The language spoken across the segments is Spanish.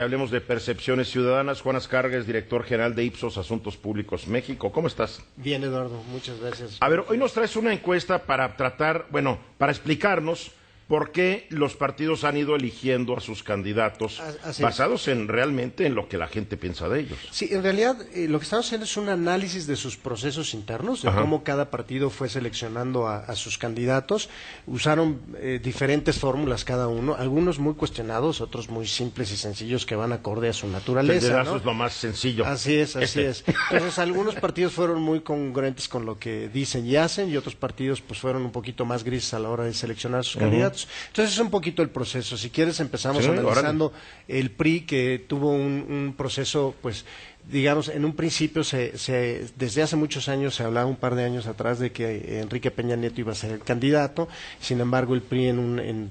hablemos de percepciones ciudadanas. Juan Azcárraga es director general de Ipsos Asuntos Públicos México. ¿Cómo estás? Bien, Eduardo, muchas gracias. A ver, hoy nos traes una encuesta para tratar, bueno, para explicarnos por qué los partidos han ido eligiendo a sus candidatos basados en realmente en lo que la gente piensa de ellos. Sí, en realidad lo que estamos haciendo es un análisis de sus procesos internos, de cómo cada partido fue seleccionando a sus candidatos. Usaron diferentes fórmulas cada uno, algunos muy cuestionados, otros muy simples y sencillos que van acorde a su naturaleza. El dedazo es lo más sencillo. Así es. Entonces, algunos partidos fueron muy congruentes con lo que dicen y hacen, y otros partidos pues fueron un poquito más grises a la hora de seleccionar a sus candidatos. Entonces es un poquito el proceso. Si quieres empezamos analizando el PRI, que tuvo un proceso, pues digamos, en un principio desde hace muchos años se hablaba, un par de años atrás, de que Enrique Peña Nieto iba a ser el candidato. Sin embargo, el PRI en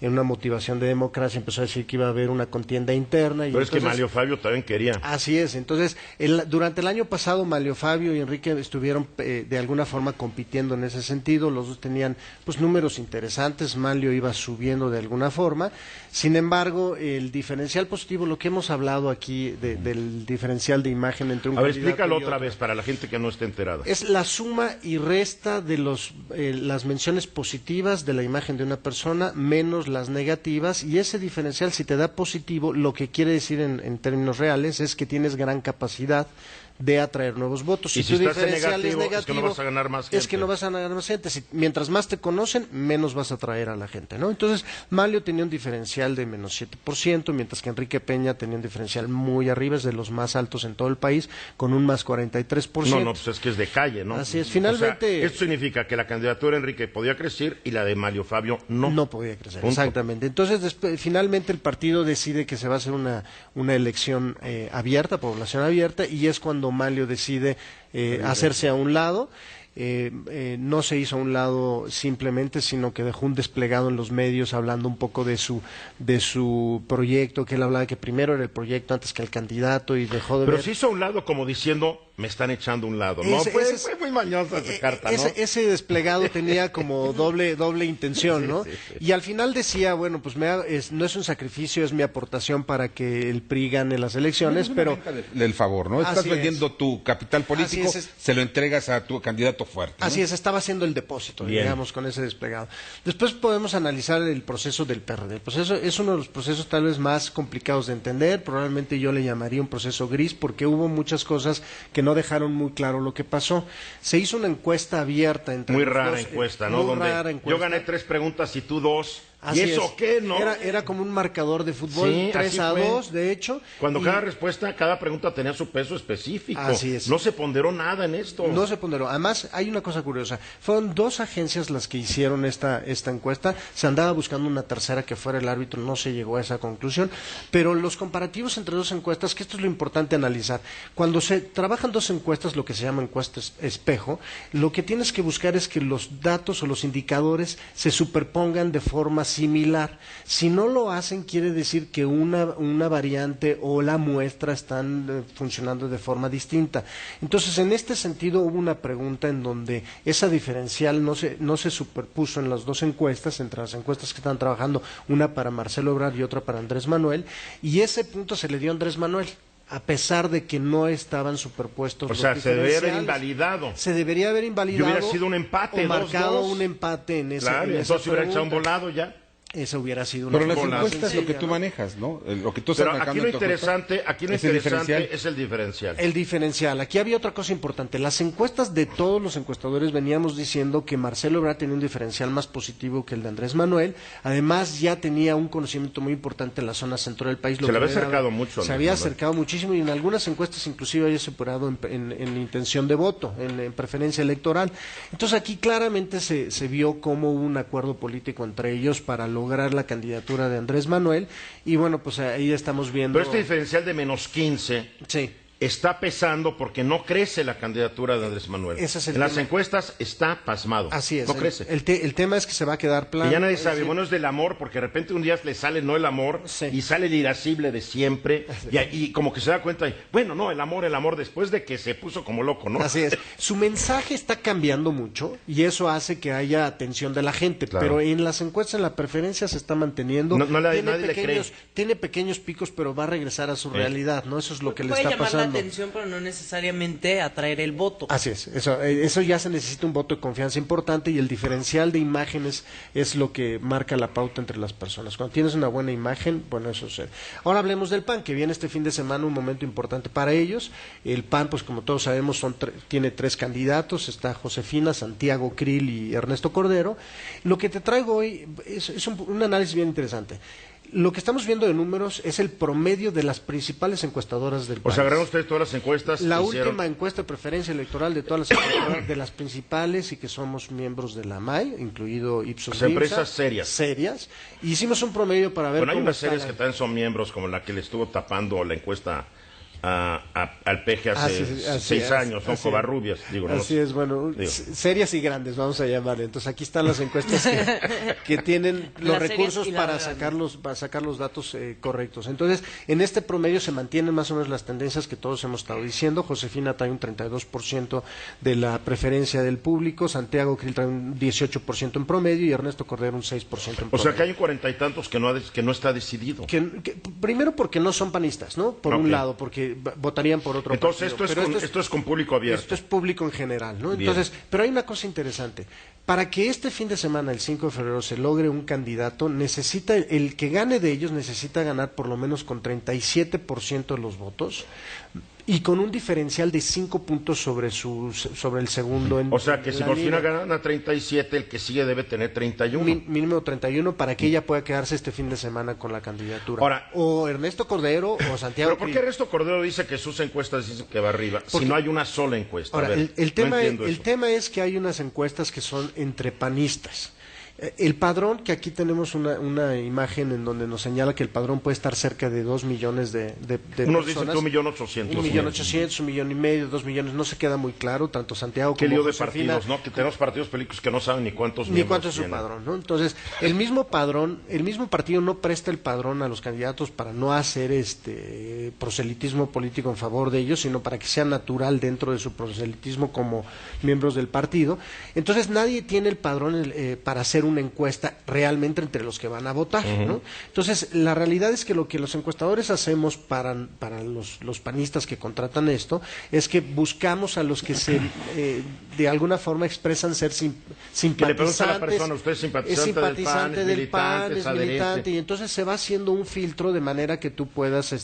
una motivación de democracia empezó a decir que iba a haber una contienda interna. Pero es que Manlio Fabio también quería. Así es. Entonces, durante el año pasado, Manlio Fabio y Enrique estuvieron de alguna forma compitiendo en ese sentido. Los dos tenían pues números interesantes. Manlio iba subiendo de alguna forma. Sin embargo, el diferencial positivo, lo que hemos hablado aquí del diferencial de imagen entre un candidato. A ver, candidato explícalo y otro, otra vez para la gente que no esté enterada. Es la suma y resta de las menciones positivas de la imagen de una persona menos las negativas, y ese diferencial, si te da positivo, lo que quiere decir en términos reales es que tienes gran capacidad de atraer nuevos votos. Y si tu diferencial es negativo, es que no vas a ganar más gente. Es que no vas a ganar más gente. Mientras más te conocen, menos vas a atraer a la gente, ¿no? Entonces, Manlio tenía un diferencial de menos 7%, mientras que Enrique Peña tenía un diferencial muy arriba, es de los más altos en todo el país, con un más 43%. No, pues es que es de calle, ¿no? Así es, finalmente. O sea, esto significa que la candidatura de Enrique podía crecer y la de Manlio Fabio no. No podía crecer, Punto. Exactamente. Entonces, finalmente el partido decide que se va a hacer una elección abierta, población abierta, y es cuando Manlio decide hacerse a un lado. No se hizo a un lado simplemente, sino que dejó un desplegado en los medios hablando un poco de su proyecto, que él hablaba de que primero era el proyecto antes que el candidato, y dejó de Pero se hizo a un lado como diciendo, me están echando a un lado, ¿no? Fue muy mañosa esa carta, ¿no? Ese desplegado tenía como doble intención, ¿no? Sí. Y al final decía, bueno, pues no es un sacrificio, es mi aportación para que el PRI gane las elecciones, pero del favor, ¿no? Estás vendiendo tu capital político, se lo entregas a tu candidato fuerte, ¿no? Así es, estaba haciendo el depósito, digamos, con ese desplegado. Después podemos analizar el proceso del PRD. El proceso es uno de los procesos tal vez más complicados de entender, probablemente yo le llamaría un proceso gris, porque hubo muchas cosas que no dejaron muy claro lo que pasó. Se hizo una encuesta abierta entre muy rara encuesta, ¿no? Muy rara encuesta. Yo gané 3 preguntas y tú 2. Así ¿Y eso es. qué, no? Era como un marcador de fútbol, 3-2, de hecho. Cuando cada respuesta, cada pregunta tenía su peso específico. Así es. No se ponderó nada en esto. No se ponderó. Además, hay una cosa curiosa. Fueron 2 agencias las que hicieron esta encuesta. Se andaba buscando una tercera que fuera el árbitro, no se llegó a esa conclusión. Pero los comparativos entre 2 encuestas, que esto es lo importante analizar. Cuando se trabajan 2 encuestas, lo que se llama encuesta espejo, lo que tienes que buscar es que los datos o los indicadores se superpongan de forma similar. Si no lo hacen, quiere decir que una variante o la muestra están funcionando de forma distinta. Entonces, en este sentido, hubo una pregunta en donde esa diferencial no se superpuso en las 2 encuestas, entre las encuestas que están trabajando, una para Marcelo Ebrard y otra para Andrés Manuel, y ese punto se le dio a Andrés Manuel, a pesar de que no estaban superpuestos. O sea, se debería haber invalidado. Se debería haber invalidado. Y hubiera sido un empate, o marcado 2-2. un empate en ese. Claro, entonces hubiera echado un volado ya. Eso hubiera sido una. Pero las encuestas es lo que tú manejas, ¿no? Lo que tú estás manejando. Pero aquí lo interesante es el diferencial. El diferencial. Aquí había otra cosa importante. Las encuestas de todos los encuestadores veníamos diciendo que Marcelo Ebrard tenía un diferencial más positivo que el de Andrés Manuel. Además, ya tenía un conocimiento muy importante en la zona central del país. Se le había acercado mucho. Se había acercado muchísimo, y en algunas encuestas inclusive había superado en intención de voto, en preferencia electoral. Entonces aquí claramente se vio cómo hubo un acuerdo político entre ellos para lograr la candidatura de Andrés Manuel, y bueno, pues ahí estamos viendo. Pero este diferencial de menos 15, sí, está pesando porque no crece la candidatura de Andrés Manuel. En las encuestas está pasmado. Así es. No crece. El tema es que se va a quedar plano. Y ya nadie sabe, bueno, es del amor, porque de repente un día le sale no el amor, y sale el irascible de siempre, y como que se da cuenta, bueno, no, el amor, después de que se puso como loco, ¿no? Así es. Su mensaje está cambiando mucho, y eso hace que haya atención de la gente, pero en las encuestas, en la preferencia se está manteniendo. Nadie le cree. Tiene pequeños picos, pero va a regresar a su realidad, ¿no? Eso es lo que le está pasando. Atención, pero no necesariamente atraer el voto. Así es, eso ya se necesita un voto de confianza importante, y el diferencial de imágenes es lo que marca la pauta entre las personas. Cuando tienes una buena imagen, bueno, eso sucede. Ahora hablemos del PAN, que viene este fin de semana, un momento importante para ellos. El PAN, pues como todos sabemos, tiene 3 candidatos, está Josefina, Santiago Krill y Ernesto Cordero. Lo que te traigo hoy es un análisis bien interesante. Lo que estamos viendo de números es el promedio de las principales encuestadoras del país. O sea, agarraron ustedes todas las encuestas. La última encuesta de preferencia electoral de todas las encuestadoras, de las principales, y que somos miembros de la MAI, incluido Ipsos. O sea, empresas serias. Serias. Hicimos un promedio para ver. Bueno, hay unas series que también son miembros, como la que le estuvo tapando la encuesta al peje hace 6 años, son Covarrubias, digo. Así es, bueno, serias y grandes, vamos a llamarle. Entonces aquí están las encuestas que tienen los recursos para sacar los datos correctos. Entonces, en este promedio se mantienen más o menos las tendencias que todos hemos estado diciendo. Josefina trae un 32% de la preferencia del público, Santiago Krill trae un 18% en promedio y Ernesto Cordero un 6% en promedio. O sea, que hay 40 y tantos que no está decidido. Primero porque no son panistas, ¿no? Por un lado, porque votarían por otro partido. Entonces esto es con público abierto. Esto es público en general, ¿no? Entonces, pero hay una cosa interesante. Para que este fin de semana, el 5 de febrero, se logre un candidato, el que gane de ellos necesita ganar por lo menos con 37% de los votos y con un diferencial de 5 puntos sobre el segundo. O sea, que si Josefina gana 37, el que sigue debe tener 31. Mínimo 31 para que ella pueda quedarse este fin de semana con la candidatura. Ahora, o Ernesto Cordero o Santiago. ¿Pero por qué Ernesto Cordero dice que sus encuestas dicen que va arriba? Si no hay una sola encuesta. Ahora, el tema es que hay unas encuestas que son entre panistas. El padrón, que aquí tenemos una imagen en donde nos señala que el padrón puede estar cerca de 2 millones de Unos personas. dicen que 1.800.000. 1.800.000, 1,5 millones, 2 millones, no se queda muy claro, tanto Santiago como lío de Josefina, partidos, ¿no? Que tenemos partidos políticos que no saben ni cuántos ni cuánto es su padrón, ¿no? Entonces, el mismo partido no presta el padrón a los candidatos para no hacer proselitismo político en favor de ellos, sino para que sea natural dentro de su proselitismo como miembros del partido. Entonces, nadie tiene el padrón para hacer una encuesta realmente entre los que van a votar, ¿no? Entonces, la realidad es que lo que los encuestadores hacemos para los panistas que contratan esto es que buscamos a los que de alguna forma expresan ser simpatizantes. Que le pregunta a la persona, ¿usted es simpatizante del PAN, es militante, y entonces se va haciendo un filtro de manera que tú puedas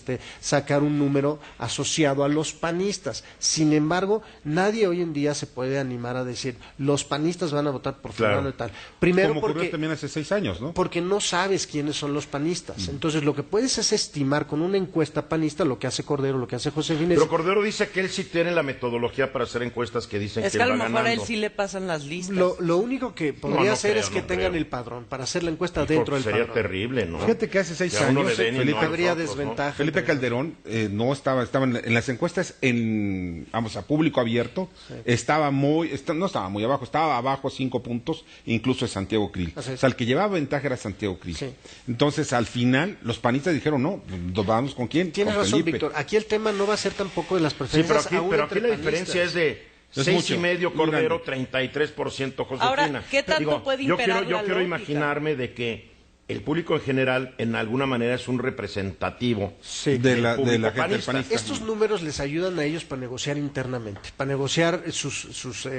sacar un número asociado a los panistas. Sin embargo, nadie hoy en día se puede animar a decir, los panistas van a votar por fulano y tal. Primero, como ocurrió también hace 6 años, ¿no? Porque no sabes quiénes son los panistas. Entonces, lo que puedes es estimar con una encuesta panista lo que hace Cordero, lo que hace Josefina. Pero Cordero dice que él sí tiene la metodología para hacer encuestas que dicen que él va ganando. Es que a lo mejor a él sí le pasan las listas. Lo único que podría hacer es que tengan el padrón, para hacer la encuesta dentro del padrón. Sería terrible, ¿no? Fíjate que hace 6 años Felipe Calderón no estaba en las encuestas a público abierto, no estaba muy abajo, estaba abajo 5 puntos, incluso de Santiago Krill. O sea, el que llevaba ventaja era Santiago Krill. Sí. Entonces, al final, los panistas dijeron, no, vamos con quién. Tienes razón, Víctor. Aquí el tema no va a ser tampoco de las preferencias. Sí, pero aquí la diferencia es de 6,5 Cordero, 33% Josefina. Ahora, ¿qué tanto puede imperar yo quiero imaginarme de que el público en general, en alguna manera, es un representativo de la gente panista. Estos números les ayudan a ellos para negociar internamente, para negociar sus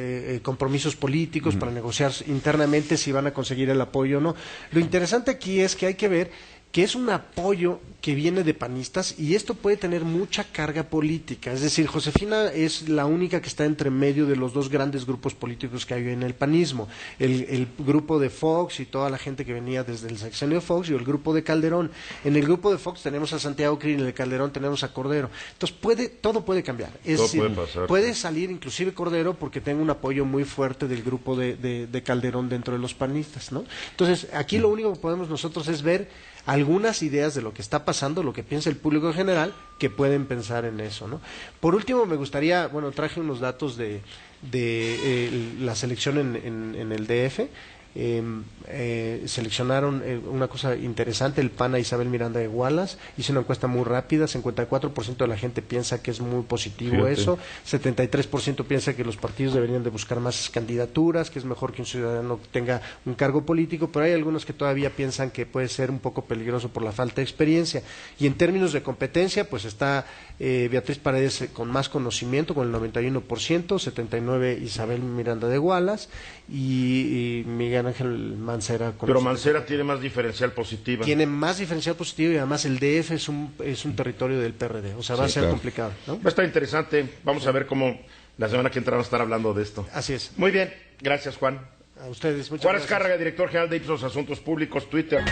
compromisos políticos, para negociar internamente si van a conseguir el apoyo o no. Lo interesante aquí es que hay que ver que es un apoyo que viene de panistas y esto puede tener mucha carga política. Es decir, Josefina es la única que está entre medio de los dos grandes grupos políticos que hay en el panismo. El grupo de Fox y toda la gente que venía desde el sexenio Fox y el grupo de Calderón. En el grupo de Fox tenemos a Santiago Krill, en el de Calderón tenemos a Cordero. Entonces todo puede cambiar. Es decir, puede salir inclusive Cordero porque tenga un apoyo muy fuerte del grupo de Calderón dentro de los panistas, ¿no? Entonces, aquí lo único que podemos nosotros es ver algunas ideas de lo que está pasando, lo que piensa el público en general, que pueden pensar en eso, ¿no? Por último, me gustaría, bueno, traje unos datos de la selección en el DF. Seleccionaron una cosa interesante, el PAN a Isabel Miranda de Gualas, hizo una encuesta muy rápida, 54% de la gente piensa que es muy positivo eso, 73% piensa que los partidos deberían de buscar más candidaturas, que es mejor que un ciudadano tenga un cargo político, pero hay algunos que todavía piensan que puede ser un poco peligroso por la falta de experiencia. Y en términos de competencia, pues está Beatriz Paredes con más conocimiento, con el 91%, 79% Isabel Miranda de Gualas y Miguel Ángel Mancera. Pero Mancera tiene más diferencial positivo. Tiene más diferencial positivo y además el DF es un territorio del PRD, o sea, va a ser complicado, ¿no? Va a estar interesante, vamos a ver cómo la semana que entra vamos a estar hablando de esto. Así es. Muy bien, gracias Juan. A ustedes, muchas Juan gracias. Azcárraga, director general de Ipsos Asuntos Públicos, Twitter.